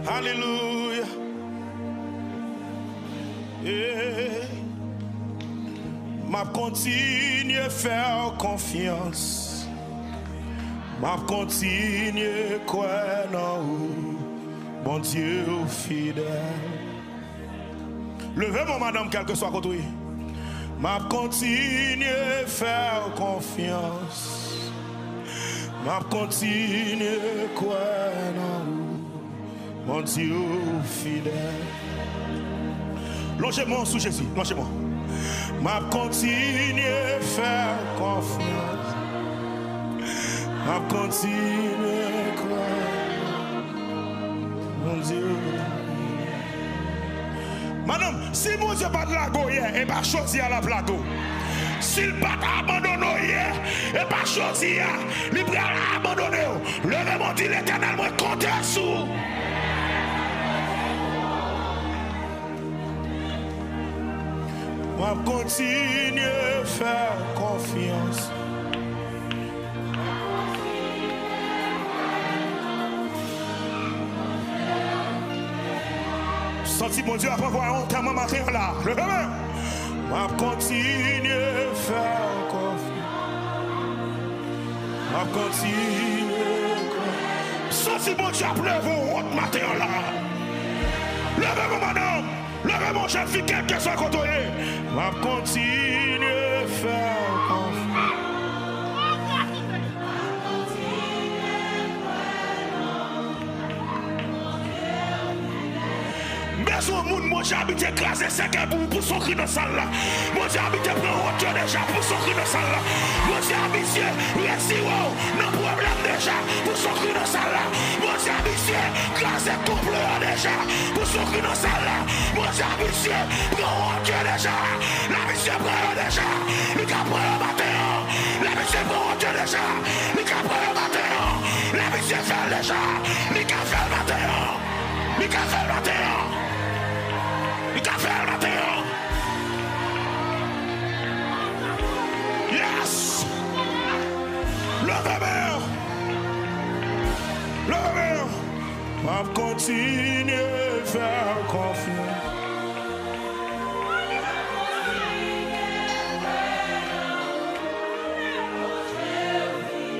Alléluia. M'a continué à faire confiance. M'a continué à croire en vous. Bon Dieu fidèle. Levez-moi, madame, quel que soit côté. M'a continué à faire confiance. M'a continué à croire en vous. Mon Dieu fidèle. Longez-moi sous Jésus, longez-moi. M'a continué à faire confiance. M'a continué à croire. Mon Dieu. Madame, si mon Dieu pas de la goye et pas choisi à la plateau. S'il pas abandonné hier et pas choisi, il va abandonner. Levez-moi, dit l'Éternel, moi compte sous. On continue à faire confiance. Senti mon Dieu après voir un terme matin là. On continue à faire confiance. On continue à senti mon Dieu après voir un matin là. Levez-moi madame. Levez mon jeune fille, quel que soit côté. Va continuer à faire confiance. Mais au monde, moi j'ai habité écraser 5 pour son cri dans la salle là. Moi j'ai habité prendre hauteur déjà pour son cri dans la salle là. Moi j'ai habité réussir non problème déjà pour son cri dans la salle là. Moi j'ai habité écraser complet déjà pour son cri dans la salle là. Moi j'ai habité prendre hauteur déjà. La mission prend déjà. Le cap prend le matin. La mission prend hauteur déjà. Le cap prend le matin. La mission fait déjà. Le cap fait le matin. Le cap fait le matin. Il a fait le matin. Yes. Levez-moi. Levez-moi. On va continuer à faire confiance.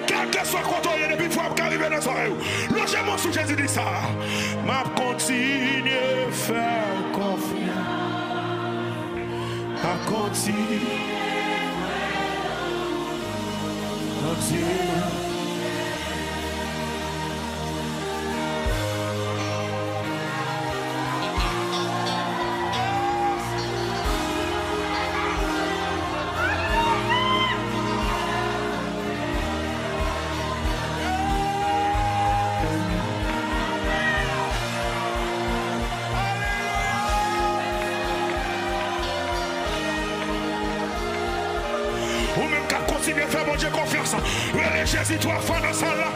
Quel que soit quand on est depuis fois pour arriver dans son rêve. Logez-moi sous Jésus dit ça. On continue à faire confiance. On continue. Mon Dieu. Ou même qu'à continuer à faire mon Dieu confiance. Relais Jésus, toi, fin dans ça là.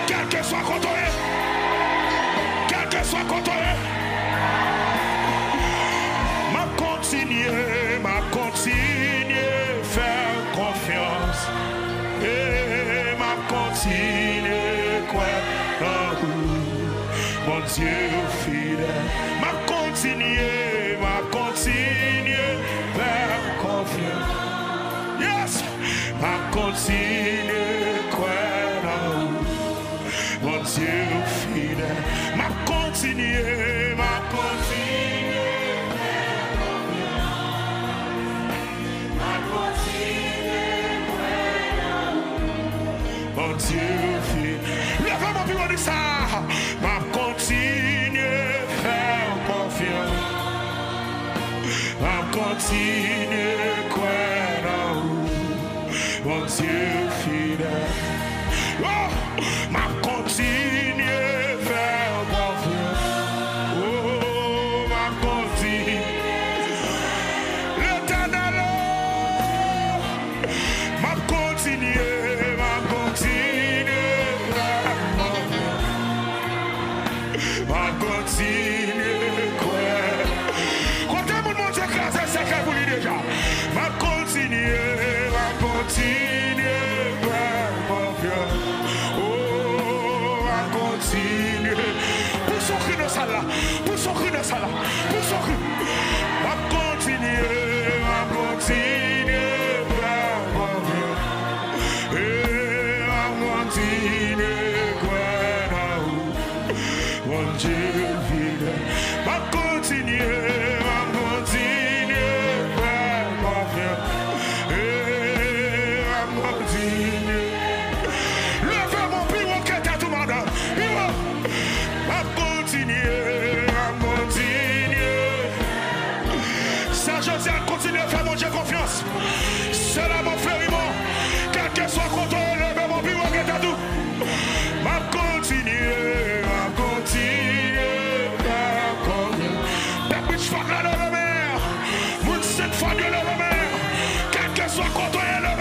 Quel que soit quand on est. Quel que soit quand on est. M'a continué à faire confiance. Et m'a continué à croire. Mon Dieu fidèle. M'a continué faire confiance. Yes, m'a continué croire. Mon Dieu fidèle. M'a continué faire confiance. M'a continué croire. Mon Dieu fidèle. Levez-moi plus loin de ça. M'a continué faire confiance. I'm continuing to cry out. Mon Dieu fidèle. Oh, I'm continuing to faire confiance. Oh, I'm continuing. L'Éternel. I'm continuing. I'm continuing to faire confiance. I'm continuing to cry. Ma continuer, faire confiance. Oh, ma continuer. continuer. Pour son cri dans ça là. Pour son cri dans ça là. Pour son cri. Va continuer. Va continuer. Va continuer. Quoi mon Dieu fidèle. Va continuer. Va continuer. Va continuer. Levez mon bureau qui est à tout mandat. Va continuer, va continuer. Ça, je dis à continuer à faire mon Dieu confiance. C'est là mon frère, quel que soit contre levez mon bureau qui est à tout. Va continuer, va continuer, va continuer. Depuis que je fais là dans la mer, mon cette fois de la mer, quel que soit contre la mer.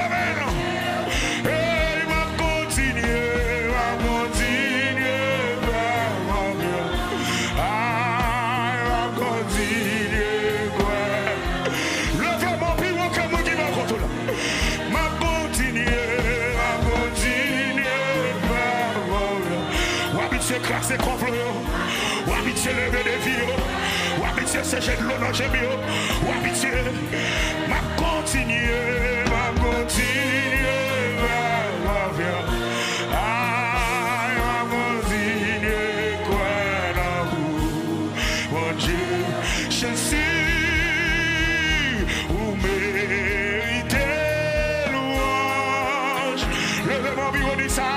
Classer complot, ou habituer lever des vies, ou habituer sécher de l'eau dans les bio, ou habituer, m'a continuer, m'a continuer, m'a continuer, quoi dans vous, mon Dieu, je suis, vous méritez louange, levez mon bureau de ça,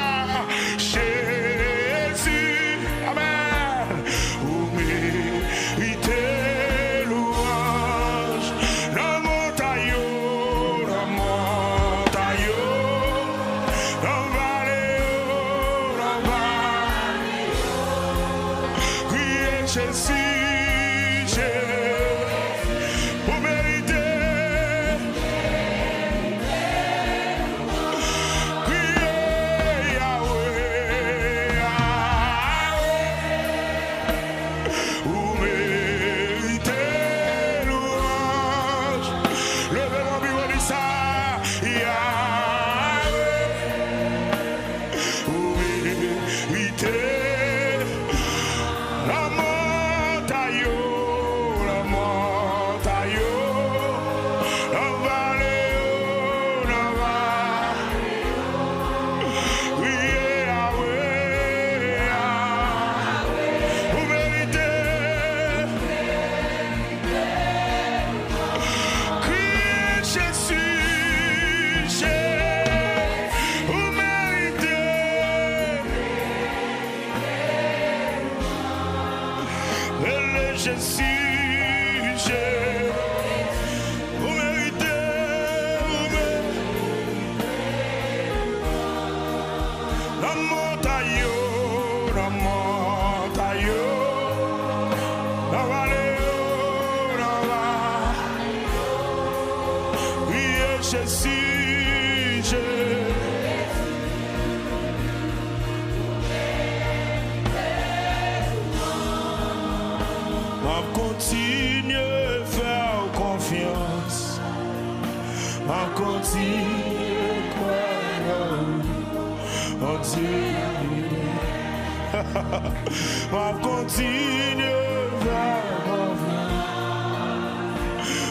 va continuer,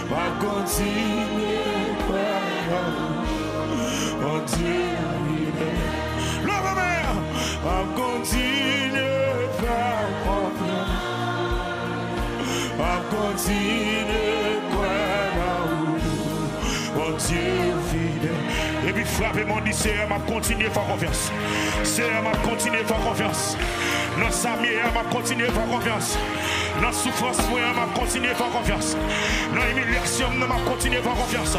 va continuer, mon Dieu, le mère, va continuer, va continuer, mon Dieu fidèle. Et puis frappez mon dit, c'est m'a continuer à faire confiance. C'est m'a continuer à faire confiance. Dans sa mienne, m'a continuer à faire confiance. Dans la souffrance, moi, m'a continuer à faire confiance. Dans l'humiliation, m'a continuer à faire confiance.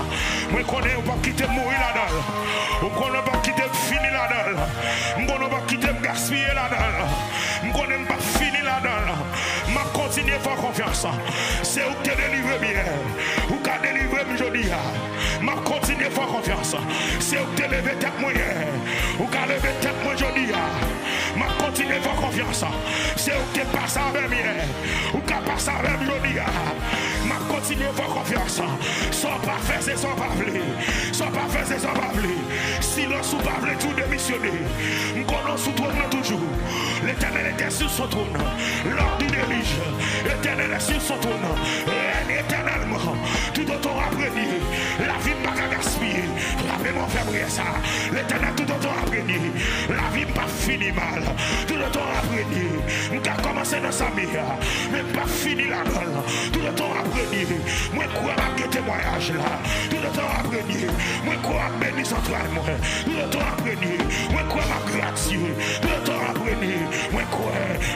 Moi, je connais, on va quitter mourir là-dedans. On connaît pas quitter finir là-dedans. On connaît pas quitter gaspiller là-dedans. On connaît pas finir là-dedans. M'a continuer à faire confiance. C'est où tu délivres bien. Où tu délivres délivré aujourd'hui. M'a continué à faire confiance. C'est où tu levé tête moyen. Ou qu'à lever tête moi aujourd'hui. M'a continué à faire confiance. C'est où tu passes avec moi. Ou qu'à passer avec aujourd'hui. M'a continué à faire confiance. Sans pas faire, c'est sans pas vler. Sans pas faire, c'est sans pas vler. Silence ou pas vler, tout démissionner. Nous connaissons tout toujours. L'éternel était sur son trône. L'ordre du dirige. L'éternel est sur son trône. Règne éternellement. Tout autant après la vie ne va pas gaspiller. Rappelez-moi faire prier ça. L'éternel tout autant après la vie ne va pas finir mal. Tout autant après nous avons commencé dans sa vie. Mais pas fini la gueule. Tout autant après moi quoi ma témoignage là. Tout autant après moi quoi béni central moi. Tout autant après moi quoi ma gratifier. Tout autant après moi quoi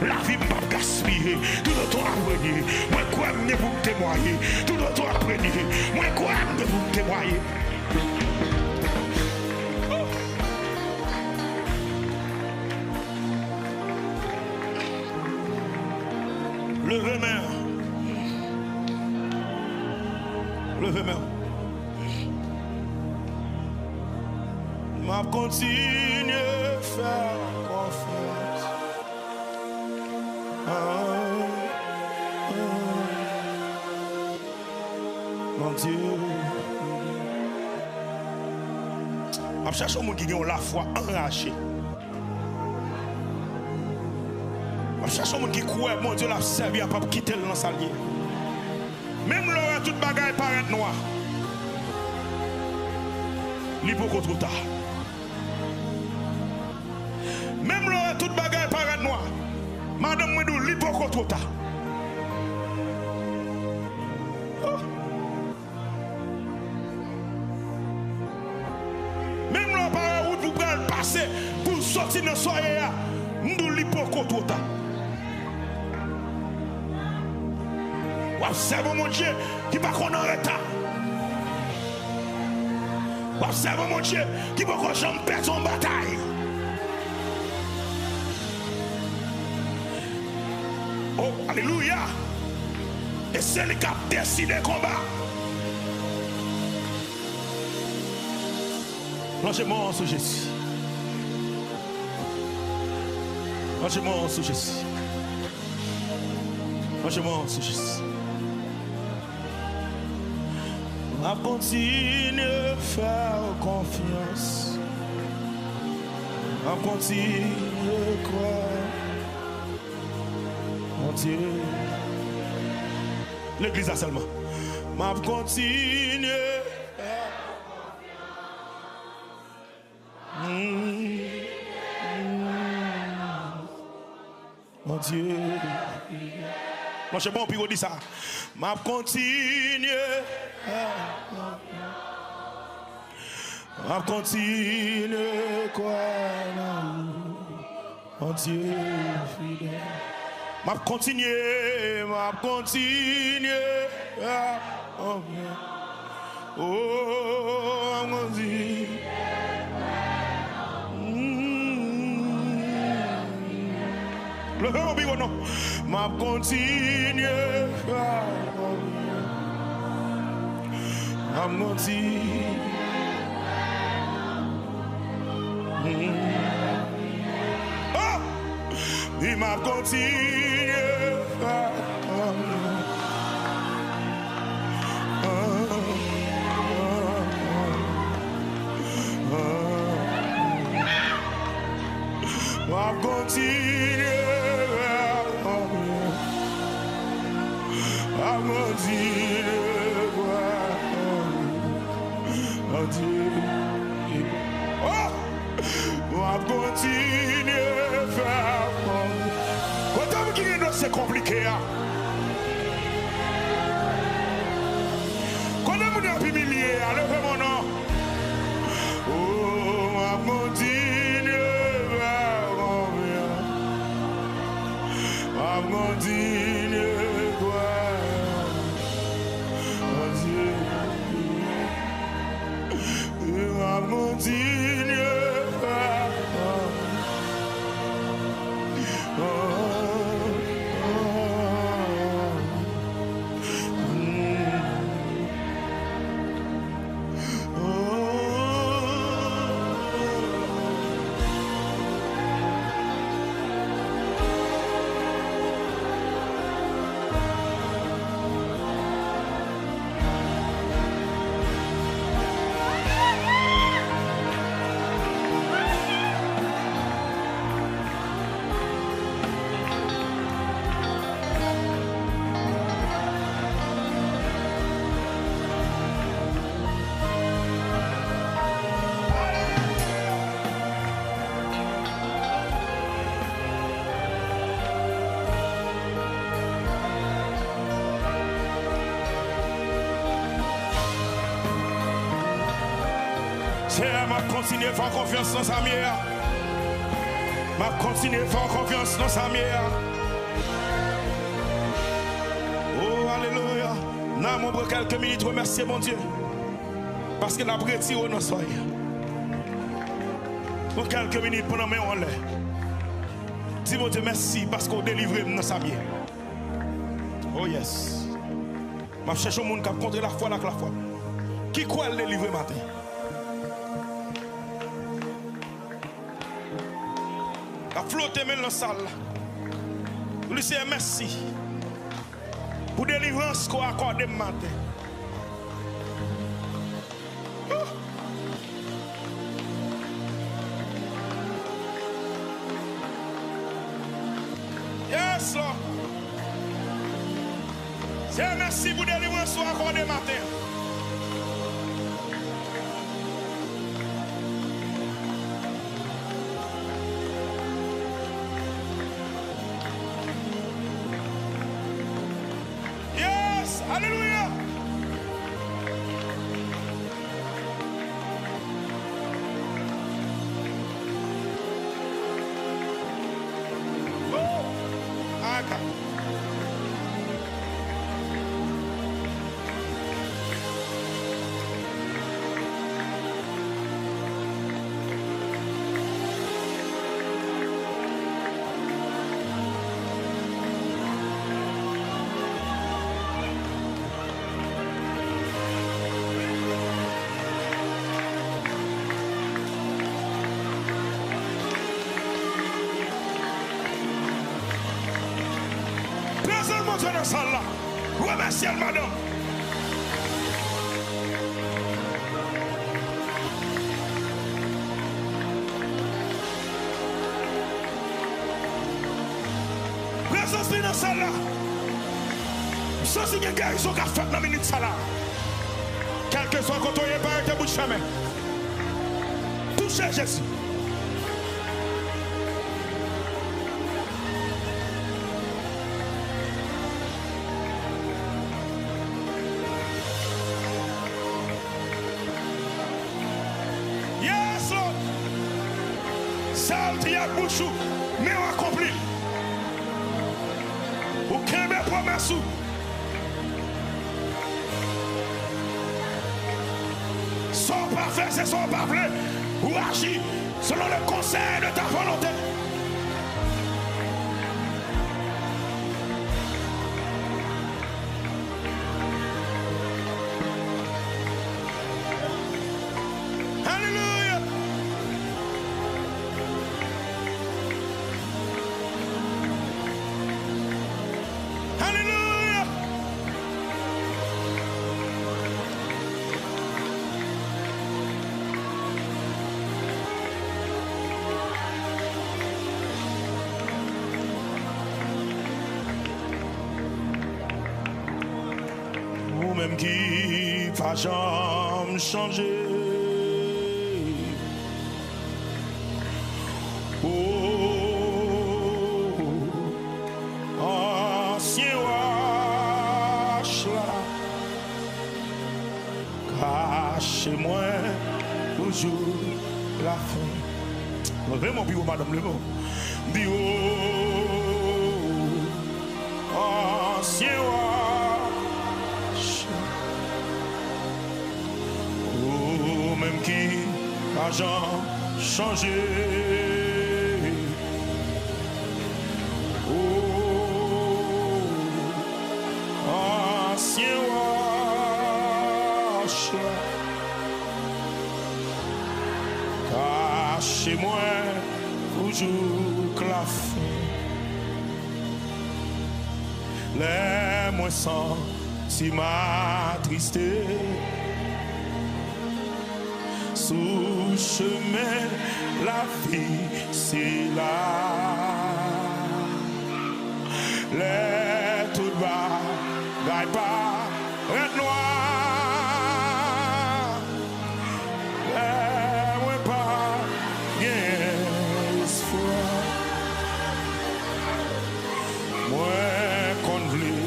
la vie ne va pas gaspiller. Tout autant après moi quoi me pour témoigner. Tout autant après moi quoi me pour témoigner. Levez main. Levez main. M'a continué à faire confiance. Mon Dieu. Je cherche un monde qui a la foi enragée. Je cherche un monde qui croit, mon Dieu, l'a servi à ne pas quitter le salier. Même là, toute bagaille paraît noire. Il est beaucoup trop tard. Même là, toute bagaille paraît noire. Madame Mwedou, il est beaucoup trop tard. Même là, par où vous pouvez passer pour sortir dans le soleil, nous li beaucoup trop tard. Observe mon Dieu qui va qu'on en retard. Observe mon Dieu qui va qu'on jamais perdre son bataille. Oh, alléluia. Et c'est lui qui a décidé le combat. Lâchez-moi sur Jésus. Lâchez-moi sur Jésus. Lâchez-moi sur Jésus. On continue à faire confiance. On continue à croire. Mon Dieu. L'église a seulement. On continue. Mon Dieu. Moi, je suis bon, puis on dit ça. M'a continué. M'a continué, quoi. Mon Dieu, fidèle. M'a continué, m'a continué. Oh, mon Dieu. Le nom bigo non, m'a continué, m'a continué. Oh, il m'a continué. M'a continué. C'est compliqué. Quand on est humilié, levez mon nom. Oh, ma continue. Ma continue. Ma continue. m'a continué à faire confiance dans sa mère. M'a continué à faire confiance dans sa mère. Oh, alléluia. N'a mon quelques minutes, remercier mon Dieu. Parce qu'il a retiré nos soins. Pour quelques minutes, pendant que on l'est. Dis mon Dieu merci parce qu'on délivre dans sa mère. Oh yes. Je cherche un monde qui a contre la foi, la foi. Qui croit le délivrer matin? A flotter dans la salle. Pour lui dire merci. Pour la délivrance qu'on a accordé matin. Yes, Lord. C'est merci pour la délivrance qu'on a accordé matin. Alléluia. Dans la salle là. Remerciez madame. Présence dans la salle là. Ça c'est une guérison qui a fait dans la minute ça là. Quel que soit le côté, il pas été bout de chemin. Touchez Jésus. Bouchou, mais on accomplit. Aucun des promesses. Sans pas faire, c'est sans pas faire. Ou agir selon le conseil de ta volonté. Même qui va jamais changer. Oh, ancien wash là, cachez-moi toujours la fin. Levez mon bureau, madame, le mot. Dis oh, ancien wash. Même qui a jamais changé. Oh, ancien wash, cachez-moi toujours que la fin. Les moins sans si ma tristesse. Sous chemin, la vie, c'est là. Les tout bas, gagne pas, red noir. Les moins pas, bien espoir. Moi, qu'on voulait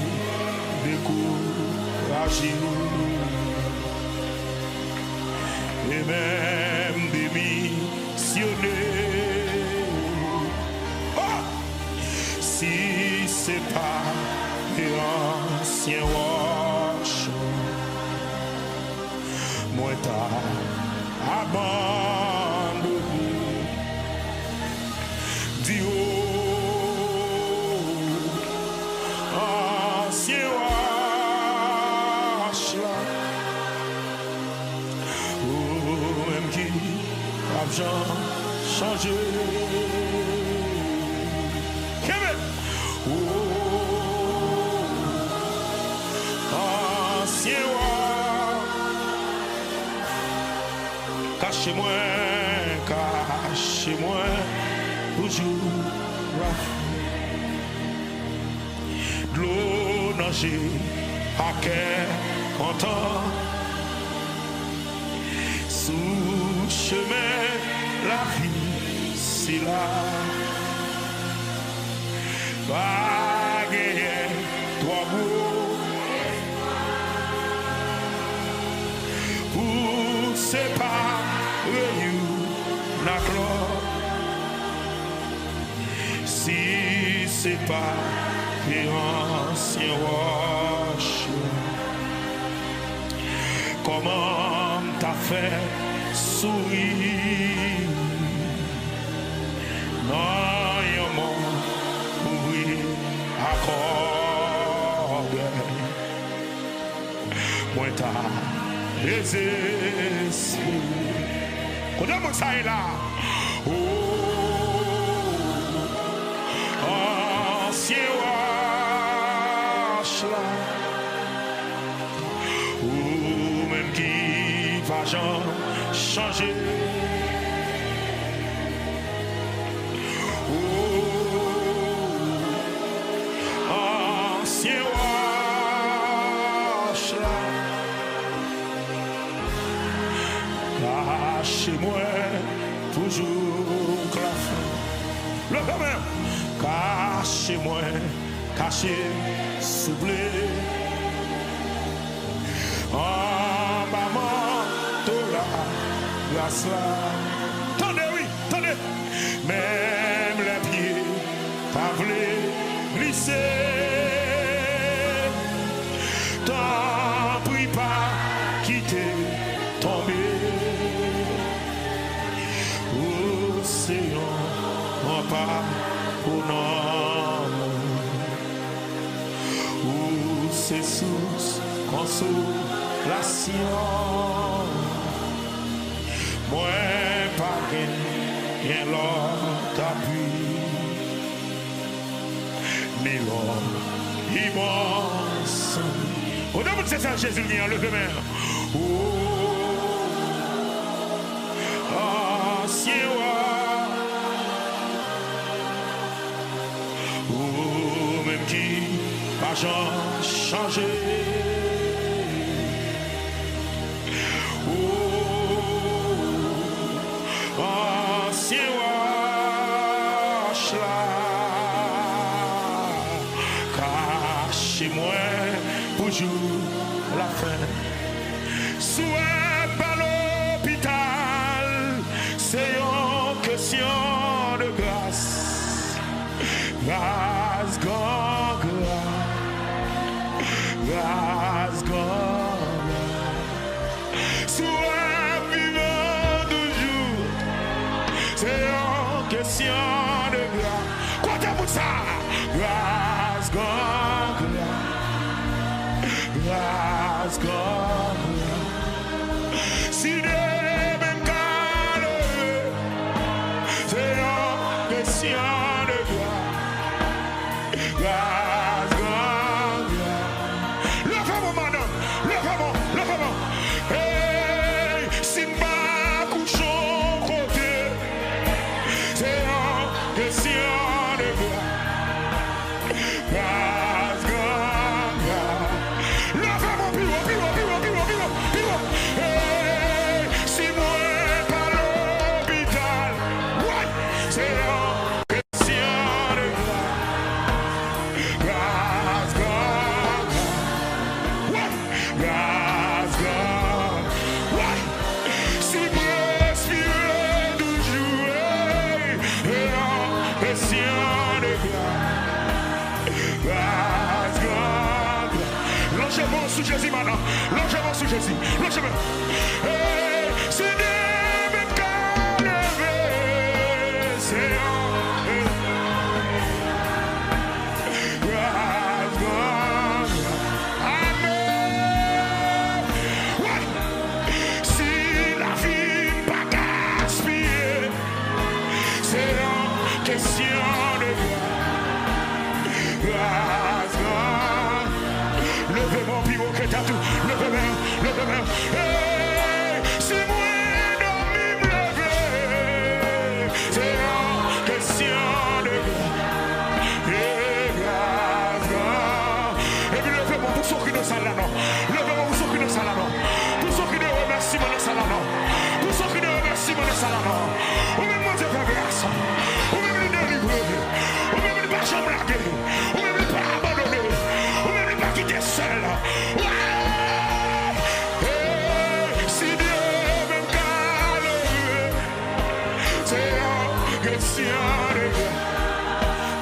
décourager. Amen. ancien roche, moi t'as abandonné. Dis ancien roche là, même qui a changé. Ancien roi, cachez-moi, toujours. De l'eau nager à quel content, sous chemin la vie, c'est là. Va gagner, toi beau, pour séparer la gloire. Si c'est pas les anciens roches, comment t'as fait sourire? Non, y'a mon accorde, moi t'as désespéré. Comment ça est là? Oh, ancien roche là, ou même qui va changer. Ancien roche là, cachez-moi toujours que la fin. Le même, cachez-moi, cachez, soublé. En maman, tout la glace là. Tendez, oui, tendez. Même les pieds, pas voulu glisser. T'en prie pas, quitter, tomber. Océan, non pas pour non. Où c'est source, consolation. Moi, pas rien l'autre appui. Mais l'homme immense. Au nom de Seigneur Jésus, levez main. Oh, ancien roi. Oh, même qui pas changé. Oh, ancien roi. Cachez-moi pour jour la fin. Soit par l'hôpital, c'est une question de grâce. Grâce, grâce, soit vivant toujours, c'est une question de grâce. Quoi t'as pour ça? Grâce, grâce, si Dieu même calme, c'est une question de grâce. Grâce, le fameux madame, le fameux. Hey, si ma couchon côté, c'est une question de grâce. Le fameux pire. Hey, si moi pas l'hôpital, ouais, c'est une question de grâce. Ouais, grâce. Ouais, si moi respire toujours, c'est une question de grâce. Lâchez-moi sous Jésus maintenant. Lâchez-moi sous Jésus. Lâchez-moi. C'est des mêmes qu'à lever. C'est ou même moi je fais grâce, ou même les délivrer, ou même les pas chambraguer, ou même les pas abandonner, ou même les pas quitter seul. Si Dieu même qu'à lever, c'est en question de Dieu.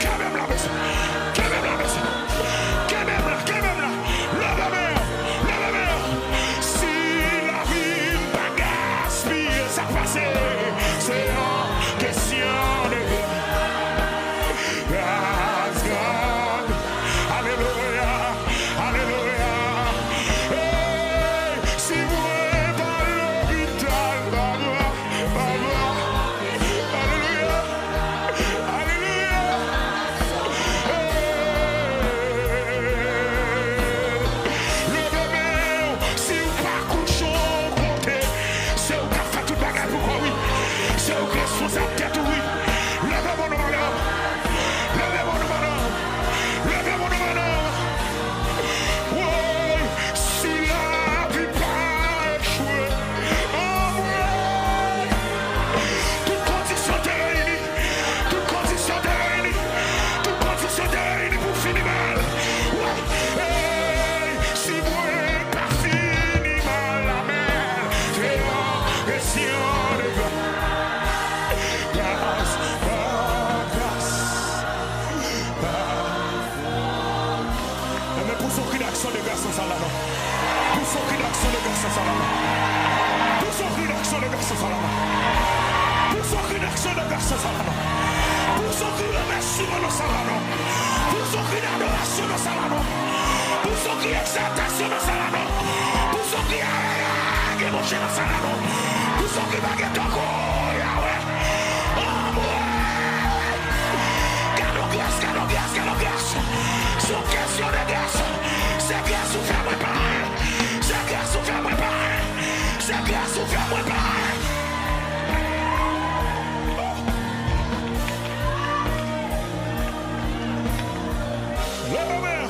Quand même la maison, quand même la maison, quand même là, la mer, si la vie pas gaspille, ça passe. C'est en question de grâce, God. Alléluia, alléluia. Hey, si vous êtes dans l'hôpital, alléluia, alléluia. Levez-moi, si vous pas couchons côté, c'est au café tout bagarre pour quoi, oui. C'est au responsable tête, oui. Levez mon nom, levez mon nom, levez mon nom. Oui, si la vie pas échoué, oh ouais. Toute condition t'est réunie, toute condition t'est réunie, toute condition t'est réunie pour finir mal. Ouais, hey, si vous pas fini mal, la mer, c'est en question de pour son cri d'action de garçon salama. Pour son cri d'action de garçon salama. Pour son cri d'action de garçon salama. Pour son cri d'action de garçon salama. Pour son cri de remerciement de salama. Pour son cri d'adoration de salama. Pour son cri d'exaltation de salama. Pour son cri de mon salama. Pour son cri baguette encore, Yahweh. Oh, ouais. Garde grâce, garde grâce, garde grâce. Son question de grâce. C'est grâce ou faire moi pareil. C'est grâce ou faire moi pareil. C'est grâce ou faire moi pareil. La mère.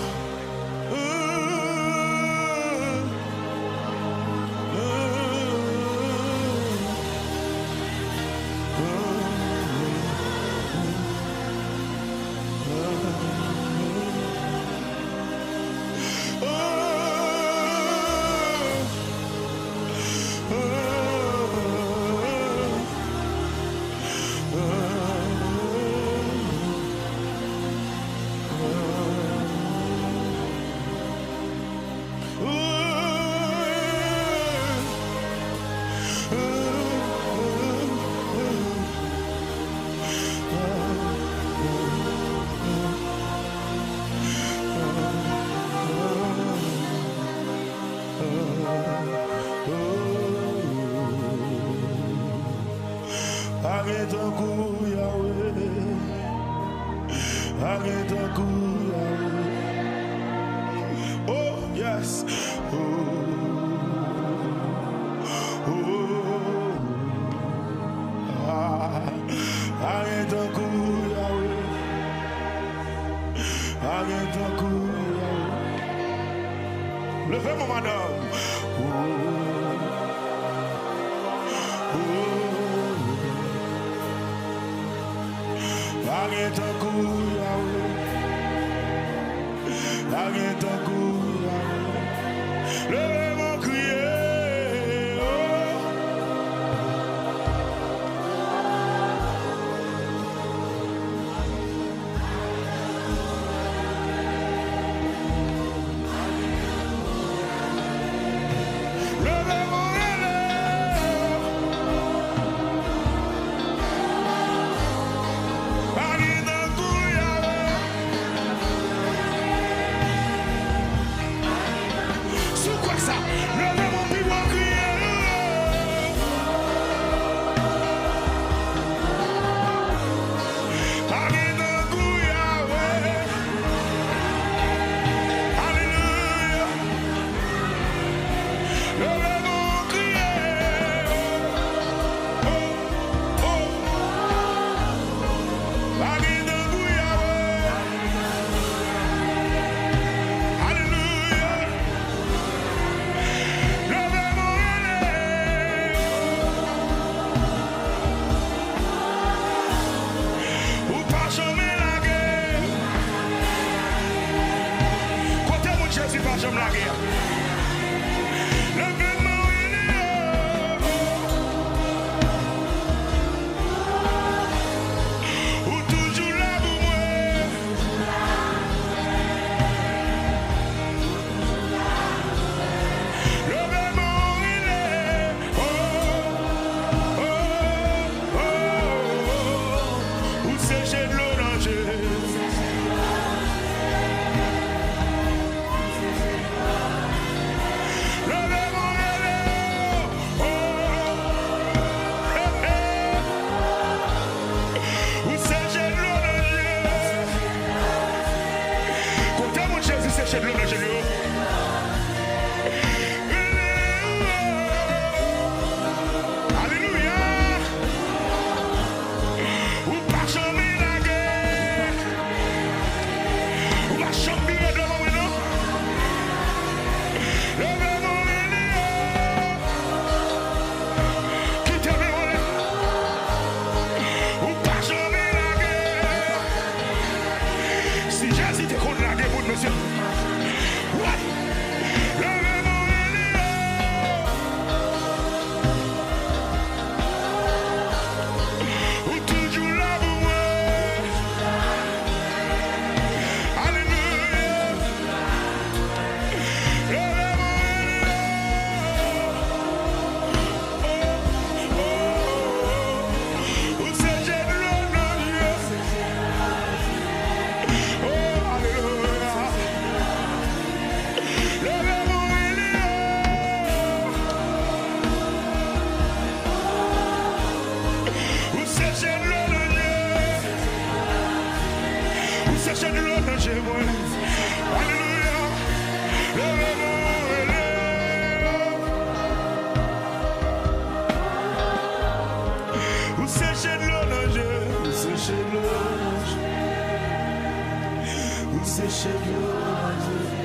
Arrête un coup, Yahweh. Arrête un coup, Yahweh. Oh, yes. Oh, oh, ah. Arrête un coup, Yahweh. Arrête un coup, Yahweh. Levez-moi, madame. Oh, oh. Arrête un coup, Yahweh. Arrête un coup, Yahweh. Levez-moi crier. Oh. chercher de l'eau dans le genou. Alléluia. Ou pas jamais la guerre. Ou pas jamais de l'eau. Monsieur, ouais, ou toujours là pour moi. Alléluia. Ou c'est Dieu de l'honneur. Oh, alléluia. Sachez de l'eau dans chez moi. Alléluia. Vous sachez de l'eau dans chez moi. Vous sachez de l'eau dans chez moi. Vous sachez de l'eau dans chez moi.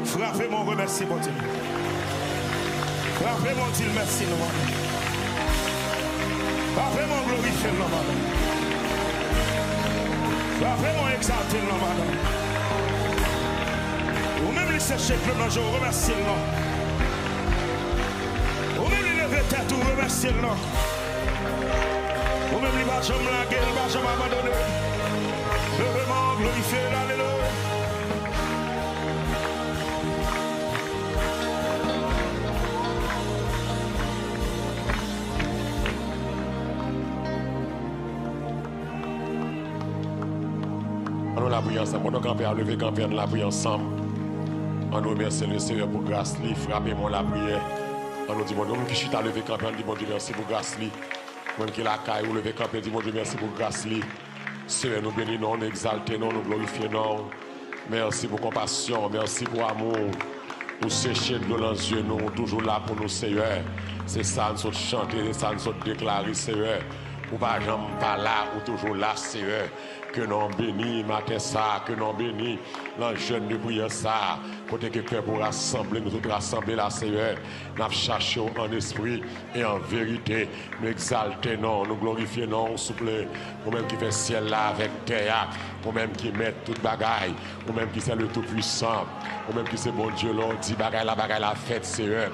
Frappez-moi, remercie mon Dieu. Frappez-moi, Dieu, merci, nous. Frappez-moi, glorifier, nous. Frappez-moi, exalter, nous. Ou même les sécher, nous, je remercie, nous. Ou même les lever tête, ou remercie, nous. Ou même les bâchons, la gueule, bâchons, abandonner. Levez-moi, glorifier, alléluia. On la prière ensemble, on camper à lever, camper à la prière ensemble. On nous remercie le Seigneur pour grâce, frappez-moi la prière. On nous dit, mon Dieu, qui chute à lever, camper, on dit, mon Dieu, merci pour grâce. Même qui la caille ou lever, camper, dit, mon Dieu, merci pour grâce. Seigneur, nous bénissons, nous exaltons, nous glorifions. Merci pour compassion, merci pour amour. Pour sécher de l'eau dans les yeux, nous toujours là pour nous, Seigneur. C'est ça, nous sommes chanter, c'est ça, nous sommes déclarer, Seigneur. Ou pas jamais pas là, ou toujours là, Seigneur. Que nous bénis matin ça, que nous bénis dans le jeûne de prière ça. Côté que cœur pour rassembler, nous tous rassembler là, Seigneur. Nous cherchons en esprit et en vérité. Nous exaltons, nous glorifions, nous souple. Nous-mêmes qui fait ciel là avec terre. Nous-mêmes qui met toute bagaille. Nous-mêmes qui c'est le tout-puissant. Nous-mêmes qui c'est bon Dieu, l'on dit bagaille la fête, Seigneur.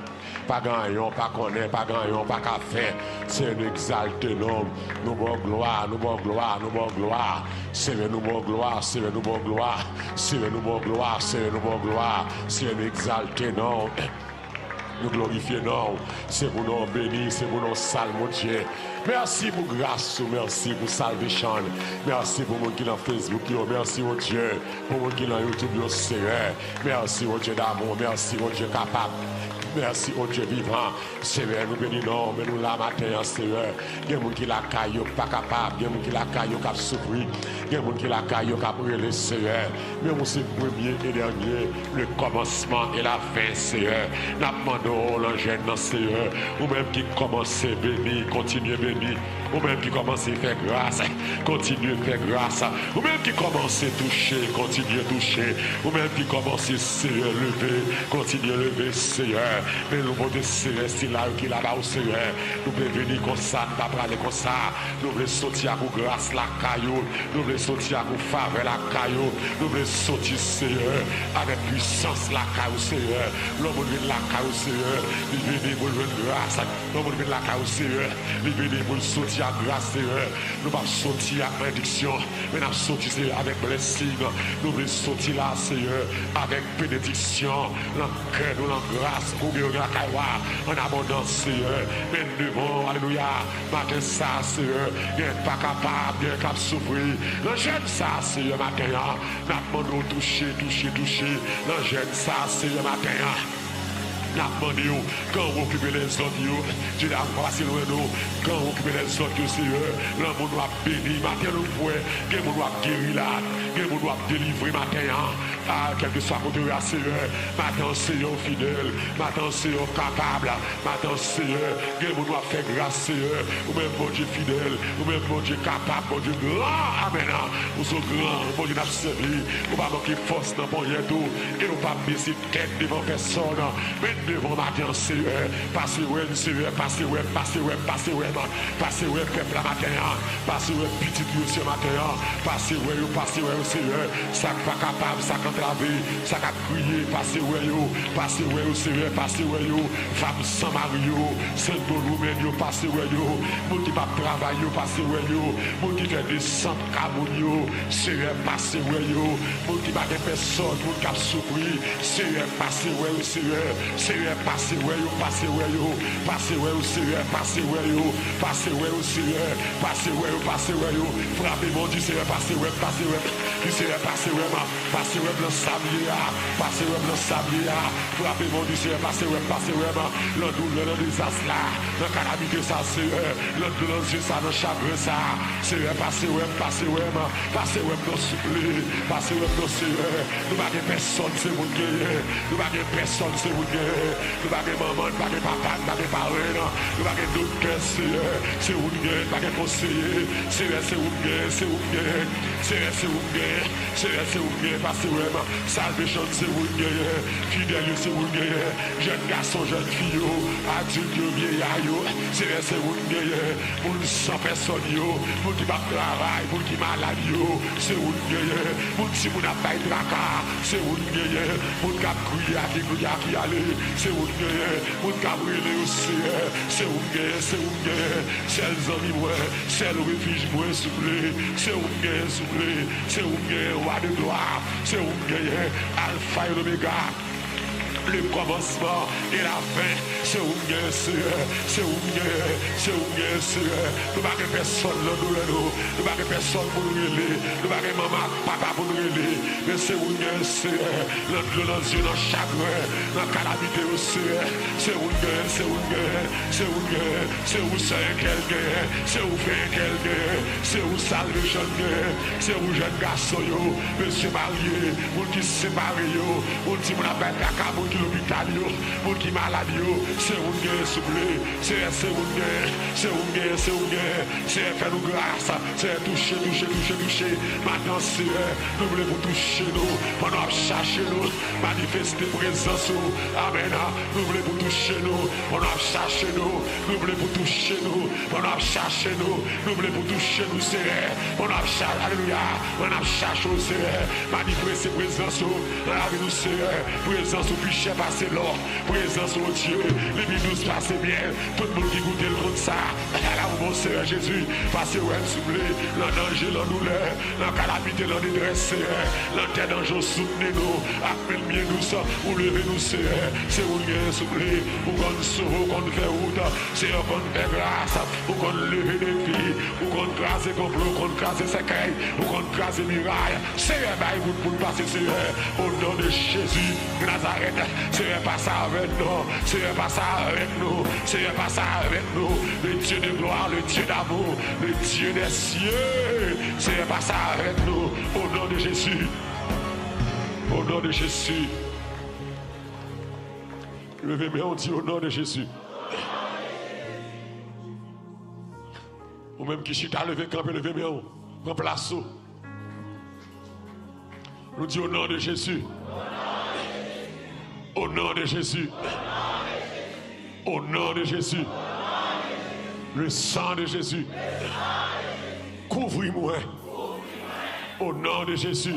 Pas gagnant, pas connaît, pas gagnant, pas qu'à faire. C'est nous exalter, nous bon gloire, nous bon gloire, nous bon gloire. Seigneur, nous bon gloire, Seigneur, nous bon gloire. Seigneur, nous bon gloire, Seigneur, nous bon gloire. Seigneur, nous exalter, non. Nous glorifier, non. C'est pour nous bénir, c'est pour nous saluer, mon Dieu. Merci pour grâce, merci pour salvation. Merci pour moi qui est dans Facebook, merci mon Dieu. Pour moi qui est dans YouTube, Seigneur. Merci mon Dieu d'amour, merci mon Dieu capable. Merci au Dieu vivant. Seigneur, nous bénissons, mais nous la matin, Seigneur. Il y a des gens qui la caillent pas capable, il y a des gens qui la caillent qui souffrir, il y a des gens qui la caillent qui brûler, Seigneur. Mais c'est le premier et dernier, le commencement et la fin, Seigneur. Nous demandons l'angèle, Seigneur. Ou même qui commence à bénir, continue à bénir. Ou même qui commence à faire grâce, continue à faire grâce. Ou même qui commence à toucher, continue à toucher. Ou même qui commence à lever, continue à lever, Seigneur. Mais nous voulons Seigneur, là qui là-bas au Seigneur. Nous voulons venir comme ça, nous ne parler comme ça. Nous voulons sortir pour grâce la caillou. Nous voulons sortir pour faveur la caillou. Nous voulons sortir, Seigneur, avec puissance la caillou, Seigneur. L'homme vient la caillou, Seigneur. Il vient pour le grâce. L'homme vient la caillou, Seigneur. Il vient pour sortir à grâce, Seigneur. Nous ne pas sortir à prédiction, mais nous sortir avec blessing. Nous voulons sortir là, Seigneur, avec bénédiction. Dans le cœur, dans la grâce. En abondance, Seigneur. Mais devant, alléluia. Matin, ça, Seigneur. Il n'est pas capable, il est capable de souffrir. L'engène, ça, Seigneur, matin. Nous demandons toucher. L'engène, ça, Seigneur, matin. N'a demandé quand on occupe les autres, Dieu n'a pas passé loin nous. Quand on occupe les autres, Seigneur, le monde doit bénir. Matin, nous pouvons, que le monde doit guérir là, que le monde doit délivrer matin. Ah, quel que soit côté Seigneur, matin, Seigneur fidèle, matin, Seigneur capable, matin, Seigneur, que le monde doit faire grâce, Seigneur, ou même bon Dieu fidèle, ou même bon Dieu capable, bon Dieu grand, amen. Nous sommes grands, bon Dieu n'a servi, nous pas manquer force dans bon Dieu tout, et nous pas baisser tête devant personne, mais devant matin, Seigneur, passez ouais, Seigneur, passez ouais, passez ouais, passez ouais, passez ouais, peuple la matin, passez ouais, petit Dieu ce matin, passez ouais, Seigneur, ça pas capable, ça entravé, ça a crié, passez ouais, Seigneur, passez ouais, femme sans mari, saint Doloumen, passez ouais, monde qui va travailler, passez ouais, monde qui fait des centres camoun, Seigneur, passez ouais, monde qui va des personnes, monde qui a souffert, Seigneur, passez ouais, Seigneur, passez ouais, passez ouais, passez ouais, Seigneur, passez ouais, passez ouais, Seigneur, passez ouais, passez ouais, frappez mon Dieu, Seigneur, passez ouais, Seigneur, passez ouais, passez ouais, le sablier, passez ouais, le sablier, frappez mon Dieu, Seigneur, passez ouais, le douleur, le désastre là, le calamité ça, Seigneur, le douleur, ça, le chagrin ça, Seigneur, passez ouais, passez ouais, le souffler, passez ouais, le Seigneur, nous pas de personne, c'est vous guérir, nous pas de personne, c'est vous guérir, nous pas de maman, pas de papa, pas de parents, nous pas de docteur, Seigneur, c'est vous guérir, pas de conseiller, Seigneur, c'est vous guérir, c'est vous guérir, Seigneur, c'est vous guérir, Seigneur, c'est vous guérir, passez ouais, salvation, c'est vous guérir, fidèle, c'est vous guérir, jeune garçon, jeune fille, adulte, vieillard, Seigneur, c'est vous guérir, pour 100 personnes, pour qui va travailler, pour qui malade, c'est vous guérir, pour si vous n'avez pas de tracas, c'est vous guérir, pour qui a crié, qui allait, c'est vous guérir, pour qui a brûlé aussi, c'est vous guérir, c'est vous guérir, c'est les amis, c'est le refuge, soufflé, c'est vous guérir, soufflé, c'est vous guérir, roi de gloire, c'est vous guérir, alpha et l'oméga. Le commencement et la fin, c'est où bien sûr, c'est où bien sûr. Nous pas que personne nous pas que personne pour nous relayer, nous pas que maman, papa pour nous relayer, mais c'est où bien sûr, notre yeux dans chagrin, dans calamité aussi, c'est où c'est où c'est quelqu'un, c'est où fait quelqu'un, c'est où salvation, c'est où jeune garçon, monsieur marié, pour qui séparé, pour qui mon appel caca, l'hôpital, pour qui malade, c'est où bien soufflé, c'est faire nous grâce, c'est toucher. Maintenant, c'est nous voulons vous toucher nous, pendant chercher nous, manifester présence, amen. Nous voulons vous toucher nous, pendant chercher nous, nous voulons vous toucher nous, pendant chercher nous, nous voulons vous toucher nous, c'est pendant chercher, alléluia, pendant chercher nous, c'est manifester présence, dans la vie nous, c'est présence au péché. Passer l'or, présence au Dieu, les minus passent bien, tout le monde qui goûte le compte ça, là où mon Seigneur Jésus, passez où elle souffle, le danger, la douleur, la calamité, la détresse, la terre danger, soutenez-nous, appelez nous ça, ou levez-nous, c'est où il souffle, ou qu'on sauve, qu'on fait route, c'est qu'on fait grâce, ou qu'on leve des filles, ou qu'on crase complot, qu'on crase séquelles, ou qu'on crase muraille, c'est un vous pour passer, c'est au nom de Jésus, Nazareth. Seigneur, pas ça avec nous, Seigneur, pas ça avec nous, Seigneur, pas ça avec nous, le Dieu de gloire, le Dieu d'amour, le Dieu des cieux, Seigneur, pas ça avec nous, au nom de Jésus, au nom de Jésus. Levez-moi, on dit au nom de Jésus. Ou même qui chita levé camp, levez-moi, en place. Nous disons au nom de Jésus. Au nom de Jésus. Au nom de Jésus. Le sang de Jésus. Couvre-moi. Au nom de Jésus.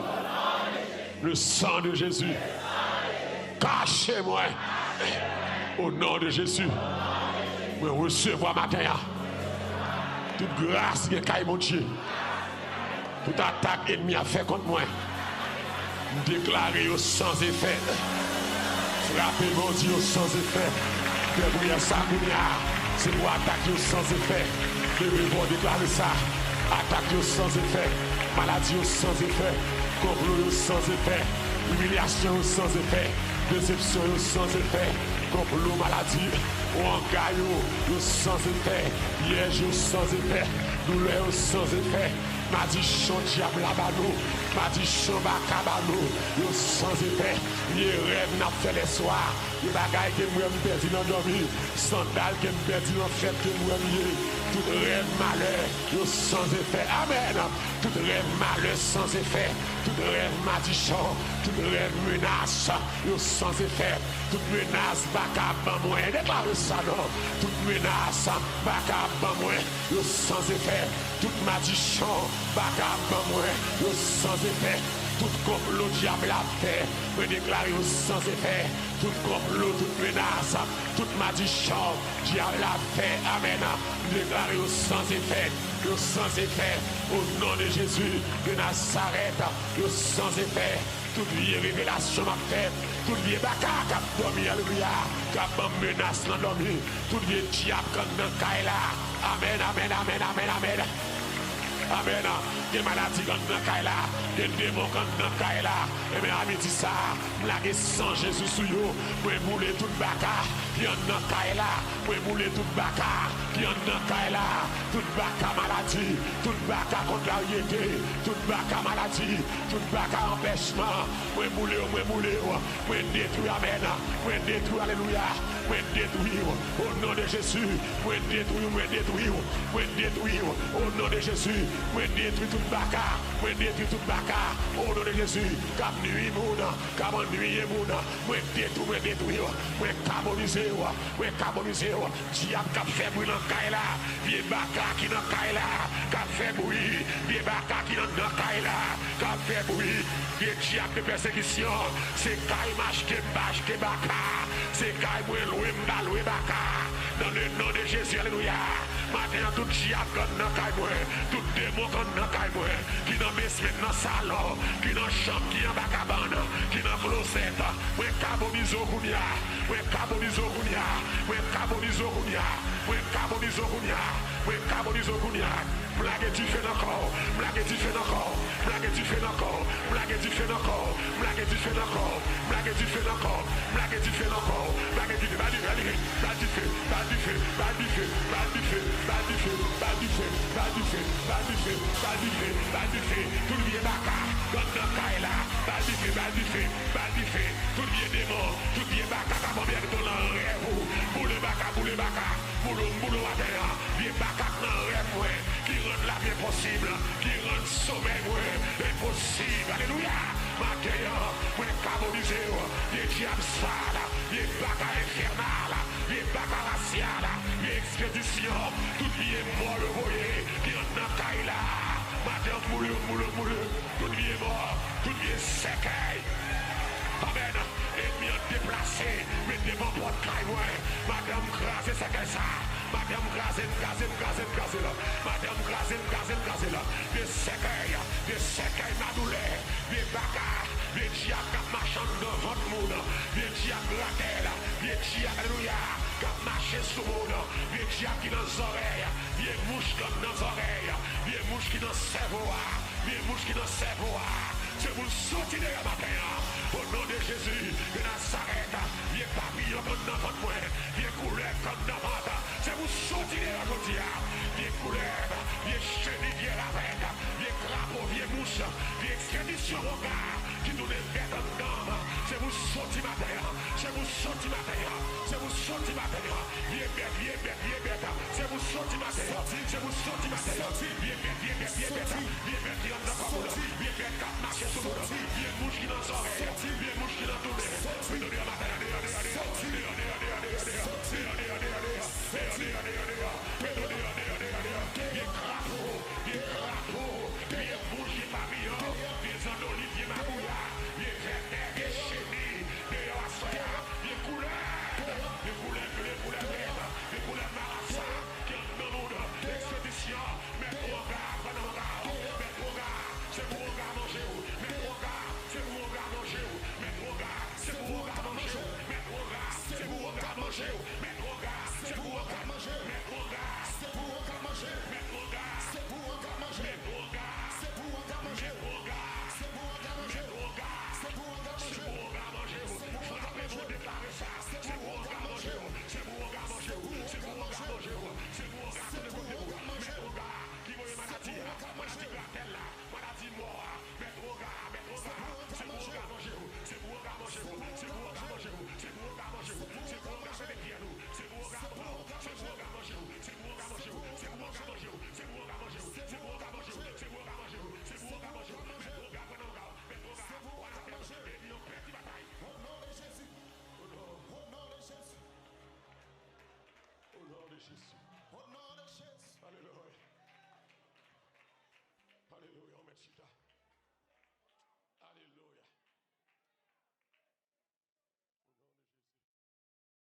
Le sang de Jésus. Cachez-moi. Au nom de Jésus. Je recevoir matin. Toute grâce qui est mon Dieu. Toute attaque ennemie a fait contre moi. Déclarer sans effet. Frappez mon Dieu sans effet. Débrouillez ça, c'est pour attaquer sans effet. Devez-vous déclarer ça. Attaquer sans effet. Maladie sans effet. Complot sans effet. Humiliation sans effet. déception sans effet, complot maladie, ou en gaillot, sans effet, piège sans effet, douleur sans effet, madichon diable labano, madichon bacabano, sans effet, les rêves n'a fait les soirs, les bagailles que moi me perdu dans dormir, sandales que me perdu dans fête que moi me tout rêve malheur, sans effet, amen, tout rêve malheur sans effet, tout rêve madichon, tout rêve menace, sans effet, toute menace bacab moi, déclare ça non, toute menace bacab moi, sans effet, toute madichon bacab moi, sans effet, tout complot diable a fait, me déclare sans effet, tout complot, toute menace, toute madichon diable a fait, amen, me déclare sans effet, au nom de Jésus de Nazareth, sans effet, toute vie révélation m'a fait, toute vie baka cap dormi, alléluia, cap menace dans dormi, toute vie diable dans kaila, amen, amen, amen, amen, amen. Amen. Des maladies dans le Kaila, des démons dans le Kaila. Et bien, ami dit ça, blague sans Jésus sous yo, moi mouler tout baka, qui en a Kaila, moi mouler tout baka, qui en a Kaila, tout baka maladie, tout baka contrariété, tout baka maladie, tout baka empêchement, moi mouler, moi détruire, amen, moi détruire, alléluia, moi détruire, au nom de Jésus, moi détruire, au nom de Jésus. Moi détruis tout baka, moi détruis tout baka, au nom de Jésus, cap nuit mouna, cap nuit mouna, moi détruis, moi carboniser, diable cap fait bruit dans kaila, vieux baka qui dans kaila, cap fait bruit, vieux baka qui dans kaila, cap fait bruit, vieux diable de persécution, c'est kaï m'acheter baka, c'est kaï moi loué baka, dans le nom de Jésus, alléluia. Maintenant, tout diable dans kaï moi, tout démon dans kaï moi, qui dans mes semaines dans salon, qui dans chambre, qui en bacabane, qui dans closet, moi carbonizo kounia, moi carbonizo kounia, moi carbonizo kounia, moi carbonizo kounia, moi carbonizo kounia. Blague tu fais encore, blague tu fais encore, blague tu fais encore, blague tu fais encore, blague tu fais encore, blague tu fais encore, blague tu fais encore, blague tu fais, tout le baka, dans kaila, tout le démon, tout le baka, comme bien dans le rêve, pour le baka, boulot à terre, les baka dans le rêve, qui rend la vie possible, qui rend le sommeil impossible, alléluia, Matéo, moi carboniser, les diables sales, les baka infernales, les baka raciales, les expéditions, tout vie est mort, le voyer, qui rend dans kaila, Matéo, moule, tout vie est mort, tout vie est sec. Amen. Ennemi déplacé, mais devant votre caille, madame crasé, c'est que ça. Madame crasé là. Madame crasé là. Des séquelles, ma douleur. Des bagarres, des diables qui marchent dans votre monde. Des diables là. Des diables, alléluia, qui marchent sous le monde. Des diables qui dans les oreilles. Des mouches dans les oreilles. Des mouches qui dans le cerveau. Des mouches qui dans le cerveau. C'est vous sortir de la matin. Au nom de Jésus, de Nazareth, vieux papillon comme dans votre moin, vieux couleur comme dans votre. C'est vous sortir de la côtière. Vieux couleur, vieux chenille, vieux lavette, vieux crapaud, vieux mouche, vieux expédition au gars, qui nous les fait en dedans. C'est vous sortir matin. C'est vous sortir matin. C'est vous sortir matin. Vieux bête. C'est vous sortir matin. C'est vous sortir matin. Vieux bête. Vieux bête qui en a pas. Vieux bête qui marche sur le monde. Vieux mouche qui dans les oreilles.